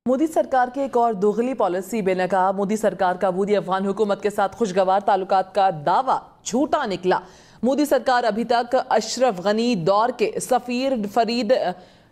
मोदी सरकार की एक और दोगली पॉलिसी बेनकाब। मोदी सरकार का अबूरी अफगान हुकूमत के साथ खुशगवार ताल्लुकात का दावा झूठा निकला। मोदी सरकार अभी तक अशरफ गनी दौर के सफीर फरीद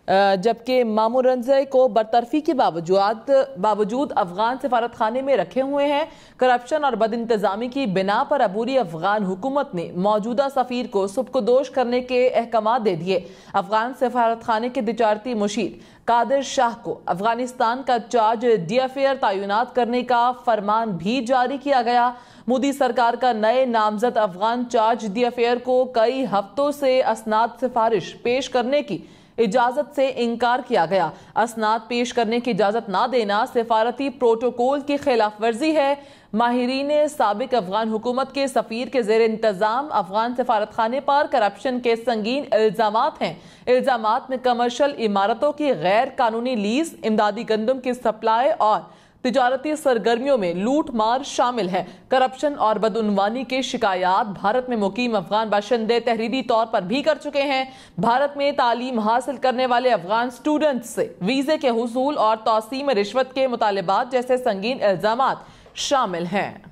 जबकि मामूरंजे को बरतरफी के बावजूद अफगान सफारत खाने में रखे हुए हैं। करप्शन और बदइंतजामी की बिना पर अबूरी अफगान हुकूमत ने मौजूदा सफीर को सुबकदोश करने के अहकाम दे दिए। अफगान सफारत खाने के तिजारती मुशीर कादिर शाह को अफगानिस्तान का चार्ज डीएफएयर तैनात करने का फरमान भी जारी किया गया। मोदी सरकार का नए नामजद अफगान चार्ज डीएफएयर को कई हफ्तों से असनाद सिफारिश पेश करने की इजाजत से इनकार किया गया। असनाद पेश करने की इजाजत ना देना सिफारती प्रोटोकॉल की खिलाफ वर्जी है। माहिरीन साबिक अफगान हुकूमत के सफीर के जेर इंतजाम अफगान सफारत खाने पर करप्शन के संगीन इल्जामात हैं। इल्जामात में कमर्शियल इमारतों की गैर कानूनी लीज, इमदादी गंदम की सप्लाई और तिजारती सरगर्मियों में लूट मार शामिल है। करप्शन और बदउनवानी के शिकायत भारत में मुकीम अफगान बाशिंदे तहरीरी तौर पर भी कर चुके हैं। भारत में तालीम हासिल करने वाले अफगान स्टूडेंट्स से वीजे के हुसूल और तौसीम रिश्वत के मुतालिबात जैसे संगीन इल्जामात शामिल हैं।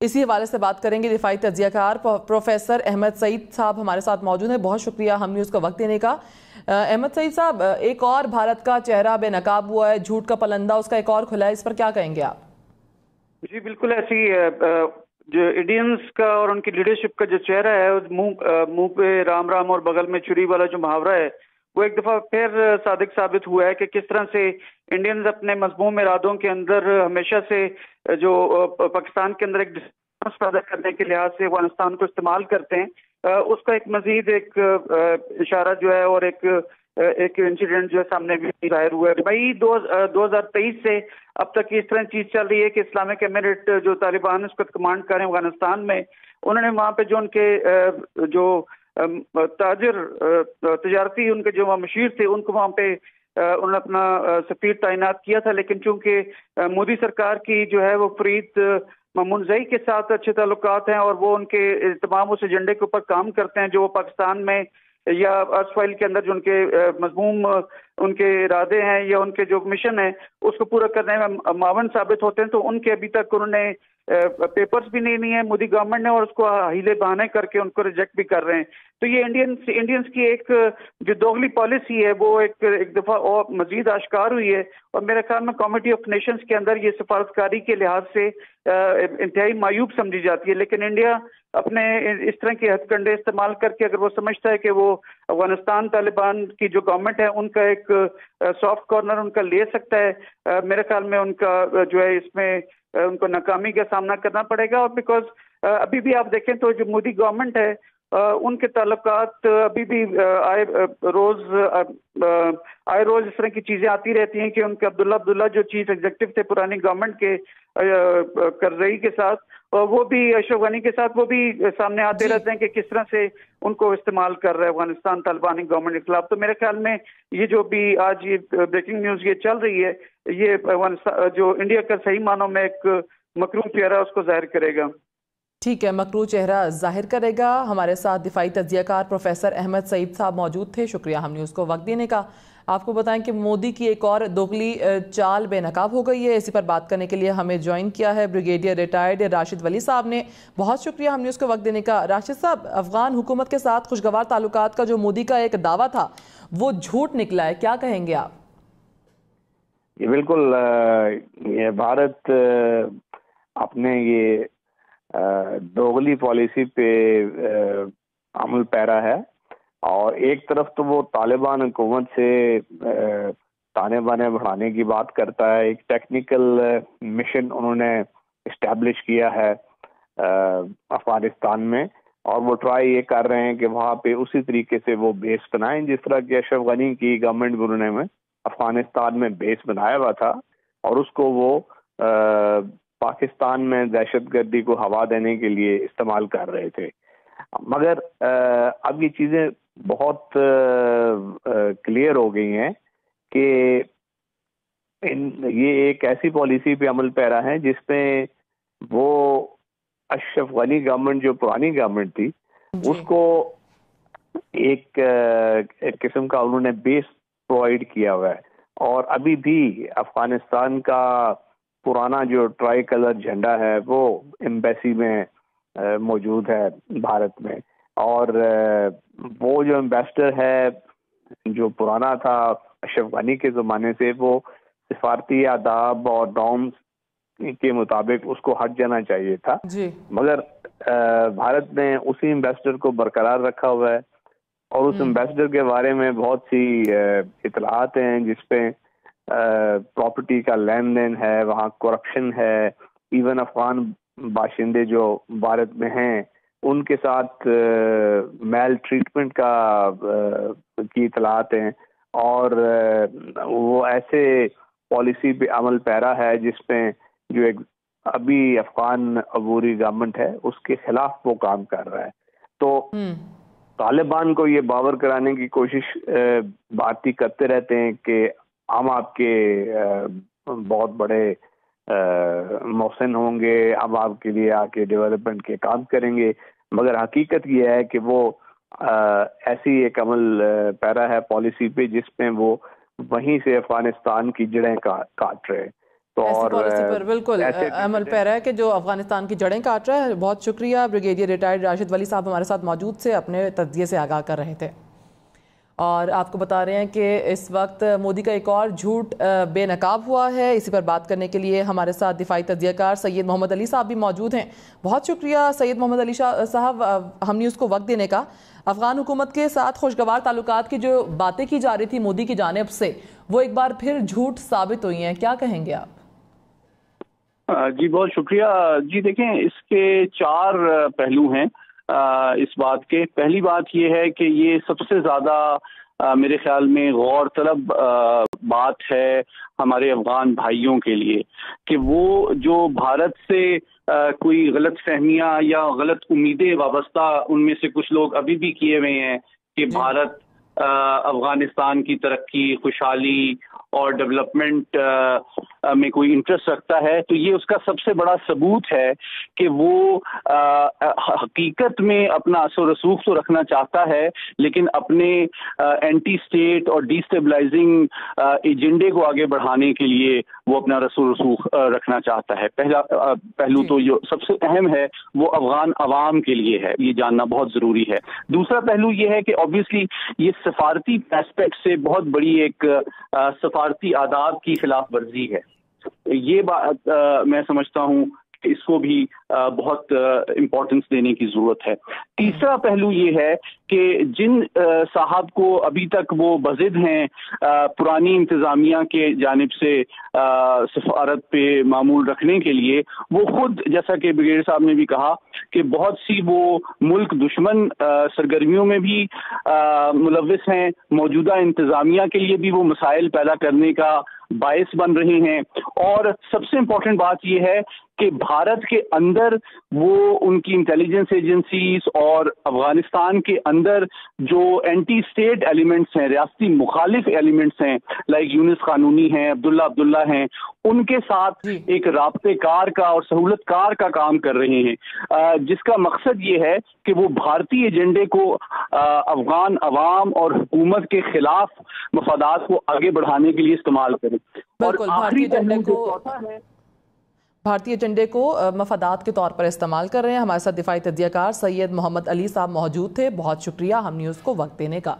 इसी हवाले से बात करेंगे। दिफाई तज्जियाकार प्रोफेसर अहमद सईद साहब हमारे साथ मौजूद हैं। बहुत शुक्रिया हम न्यूज़ को वक्त देने का। अहमद सईद साहब, एक और भारत का चेहरा बेनकाब हुआ है, झूठ का पलंदा उसका एक और खुला है, इस पर क्या कहेंगे आप? जी बिल्कुल ऐसी जो इंडियंस का और उनकी लीडरशिप का जो चेहरा है, मुंह पे राम राम और बगल में छुरी वाला जो मुहावरा है, वो एक दफा फिर सादिक साबित हुआ है कि किस तरह से इंडियंस अपने मजमूम इरादों के अंदर हमेशा से जो पाकिस्तान के अंदर एक डिस्टेंस पैदा करने के लिहाज से अफगानिस्तान को इस्तेमाल करते हैं। उसका एक मजीद एक इशारा जो है और एक इंसिडेंट जो है सामने भी जाहिर हुआ है। मई 2023 से अब तक इस तरह चीज चल रही है कि इस्लामिक एमिरेट जो तालिबान उसका कमांड कर रहे हैं अफगानिस्तान में, उन्होंने वहाँ पे जो उनके जो तजारती उनके जो मशीर थे उनको वहाँ पे उन्होंने अपना सफीर तैनात किया था। लेकिन चूंकि मोदी सरकार की जो है वो फरीद मुंजई के साथ अच्छे ताल्लुकात हैं और वो उनके तमाम उस एजेंडे के ऊपर काम करते हैं जो वो पाकिस्तान में या अर्सफाइल के अंदर जो उनके मजमूम उनके इरादे हैं या उनके जो मिशन है उसको पूरा करने में मावन साबित होते हैं, तो उनके अभी तक उन्होंने पेपर्स भी नहीं लिए मोदी गवर्नमेंट ने और उसको हीले बहाने करके उनको रिजेक्ट भी कर रहे हैं। तो ये इंडियंस की एक जो दोगली पॉलिसी है वो एक दफा और मजीद आश्कार हुई है और मेरे ख्याल में कमेटी ऑफ नेशंस के अंदर ये सिफारतकारी के लिहाज से इंतहाई मायूब समझी जाती है। लेकिन इंडिया अपने इस तरह के हथकंडे इस्तेमाल करके अगर वो समझता है कि वो अफगानिस्तान तालिबान की जो गवर्नमेंट है उनका एक सॉफ्ट कॉर्नर उनका ले सकता है, मेरे ख्याल में उनका जो है इसमें उनको नाकामी का सामना करना पड़ेगा। और बिकॉज अभी भी आप देखें तो जो मोदी गवर्नमेंट है उनके ताल्लुकात अभी भी आए रोज इस तरह की चीजें आती रहती हैं कि उनके अब्दुल्ला जो चीफ एग्जीक्यूटिव थे पुरानी गवर्नमेंट के करजई के साथ, वो भी अशरफ गनी के साथ वो भी सामने आते रहते हैं कि किस तरह से उनको इस्तेमाल कर रहे हैं अफगानिस्तान तालिबानी गवर्नमेंट के खिलाफ। तो मेरे ख्याल में ये जो भी आज ये ब्रेकिंग न्यूज ये चल रही है ये जो इंडिया का सही मानों में एक मकरूह चेहरा उसको जाहिर करेगा। ठीक है, मकरूह चेहरा जाहिर करेगा। हमारे साथ दिफाई तज्जियाकार प्रोफेसर अहमद सईद साहब मौजूद थे, शुक्रिया हम न्यूज़ को वक्त देने का। आपको बताएं कि मोदी की एक और दोगली चाल बेनकाब हो गई है। इसी पर बात करने के लिए हमें ज्वाइन किया है ब्रिगेडियर रिटायर्ड राशिद वली साहब ने। बहुत शुक्रिया हम न्यूज़ को वक्त देने का। राशिद साहब, अफगान हुकूमत के साथ खुशगवार ताल्लुकात का जो मोदी का एक दावा था वो झूठ निकला है, क्या कहेंगे आप? ये बिल्कुल ये भारत अपने ये दोगली पॉलिसी पे अमल पैरा है और एक तरफ तो वो तालिबान हुकूमत से ताने बाने बढ़ाने की बात करता है। एक टेक्निकल मिशन उन्होंने इस्टेब्लिश किया है अफगानिस्तान में और वो ट्राई ये कर रहे हैं कि वहाँ पे उसी तरीके से वो बेस बनाएं जिस तरह की अशरफ गनी की गवर्नमेंट गुरुने में अफगानिस्तान में बेस बनाया हुआ था और उसको वो पाकिस्तान में दहशतगर्दी को हवा देने के लिए इस्तेमाल कर रहे थे। मगर अब ये चीज़ें बहुत क्लियर हो गई हैं कि ये एक ऐसी पॉलिसी पे अमल पैरा है जिसमें वो अशरफ गनी गवर्नमेंट जो पुरानी गवर्नमेंट थी उसको एक किस्म का उन्होंने बेस प्रोवाइड किया हुआ है اور ابھی بھی افغانستان کا پرانا جو ٹرائی کلر جھنڈا ہے وہ ایمبیسی میں موجود ہے بھارت میں. اور وہ جو ایمبیسڈر ہے جو پرانا تھا اشرف غنی کے زمانے سے، وہ سفارتی آداب اور نارمز کے مطابق اس کو ہٹ جانا چاہیے تھا جی. مگر بھارت نے اسی ایمبیسڈر کو برقرار رکھا ہوا ہے، اور اس ایمبیسڈر کے بارے میں بہت سی اطلاعات ہیں جس پہ پراپرٹی کا لین دین ہے، وہاں کرپشن ہے، ایون افغان باشندے جو بھارت میں ہیں ان کے ساتھ میل ٹریٹمنٹ کی اطلاعات ہیں، اور وہ ایسے پالیسی پہ عمل پیرا ہے جس پہ جو ایک ابھی افغان عبوری گورنمنٹ ہے اس کے خلاف وہ کام کر رہا ہے. تو طالبان کو یہ باور کرانے کی کوشش بھارتی کرتے رہتے ہیں کہ ہم آپ کے بہت بڑے محسن ہوں گے، ہم آپ کے لیے آ کے ڈیولپمنٹ کے کام کریں گے، مگر حقیقت یہ ہے کہ وہ ایسی ایک عمل پیرا ہے پالیسی پہ جس میں وہ وہیں سے افغانستان کی جڑیں کاٹ رہے. تو ایسی پالیسی پر بالکل عمل پیرا ہے کہ جو افغانستان کی جڑیں کاٹ رہا ہے. بہت شکریہ بریگیڈیئر ریٹائرڈ راشد ولی صاحب ہمارے ساتھ موجود سے اپنے تجزیے سے آگاہ کر رہے تھے. اور آپ کو بتا رہے ہیں کہ اس وقت مودی کا ایک اور جھوٹ بے نقاب ہوا ہے. اسی پر بات کرنے کے لیے ہمارے ساتھ دفاعی تجزیہ کار سید محمد علی صاحب بھی موجود ہیں. بہت شکریہ سید محمد علی صاحب ہم نیوز کو وقت دینے کا. افغان حکومت کے ساتھ خوشگوار تعلقات کی جو باتیں کی جا رہی تھی مودی کی جانب سے، وہ ایک بار پھر جھوٹ ثابت ہوئی ہیں، کیا کہیں گے آپ؟ جی بہت شکریہ. جی دیکھیں، اس کے 4 پہلو ہیں اس بات کے. پہلی بات یہ ہے کہ یہ سب سے زیادہ میرے خیال میں غور طلب بات ہے ہمارے افغان بھائیوں کے لیے کہ وہ جو بھارت سے کوئی غلط فہمیاں یا غلط امیدیں وابستہ ان میں سے کچھ لوگ ابھی بھی کیے ہوئے ہیں کہ بھارت افغانستان کی ترقی، خوشحالی اور ڈیولپمنٹ میں کوئی انٹرسٹ رکھتا ہے، تو یہ اس کا سب سے بڑا ثبوت ہے کہ وہ حقیقت میں اپنا اثر و رسوخ تو رکھنا چاہتا ہے لیکن اپنے اینٹی اسٹیٹ اور ڈی اسٹیبلائزنگ ایجنڈے کو آگے بڑھانے کے لیے وہ اپنا اثر و رسوخ رکھنا چاہتا ہے. پہلا پہلو تو جو سب سے اہم ہے وہ افغان عوام کے لیے ہے، یہ جاننا بہت ضروری ہے. دوسرا پہلو یہ ہے کہ آبویسلی یہ سفارتی ایسپیکٹ سے بہت بڑی ایک سفارتی آداب کی خلاف ورزی ہے. یہ بات میں سمجھتا ہوں کہ اس کو بھی بہت امپورٹنس دینے کی ضرورت ہے. تیسرا پہلو یہ ہے کہ جن صاحب کو ابھی تک وہ بضد ہیں پرانی انتظامیہ کے جانب سے سفارت پہ معمول رکھنے کے لیے، وہ خود جیسا کہ بریگیڈیئر صاحب نے بھی کہا کہ بہت سی وہ ملک دشمن سرگرمیوں میں بھی ملوث ہیں، موجودہ انتظامیہ کے لیے بھی وہ مسائل پیدا کرنے کا باعث بن رہے ہیں. اور سب سے امپورٹنٹ بات یہ ہے کہ بھارت کے اندر وہ ان کی انٹیلیجنس ایجنسیز اور افغانستان کے اندر جو اینٹی اسٹیٹ ایلیمنٹس ہیں، ریاستی مخالف ایلیمنٹس ہیں، لائک یونس قانونی ہیں، عبداللہ ہیں، ان کے ساتھ ایک رابطے کار کا اور سہولت کار کا کام کر رہے ہیں، جس کا مقصد یہ ہے کہ وہ بھارتی ایجنڈے کو افغان عوام اور حکومت کے خلاف مفادات کو آگے بڑھانے کے لیے استعمال کریں. اور آخری پہلو جو چوتھا ہے، بھارتی ایجنڈے کو مفادات کے طور پر استعمال کر رہے ہیں. ہمارے ساتھ دفاعی تجزیہ کار سید محمد علی صاحب موجود تھے. بہت شکریہ ہم نیوز کو وقت دینے کا.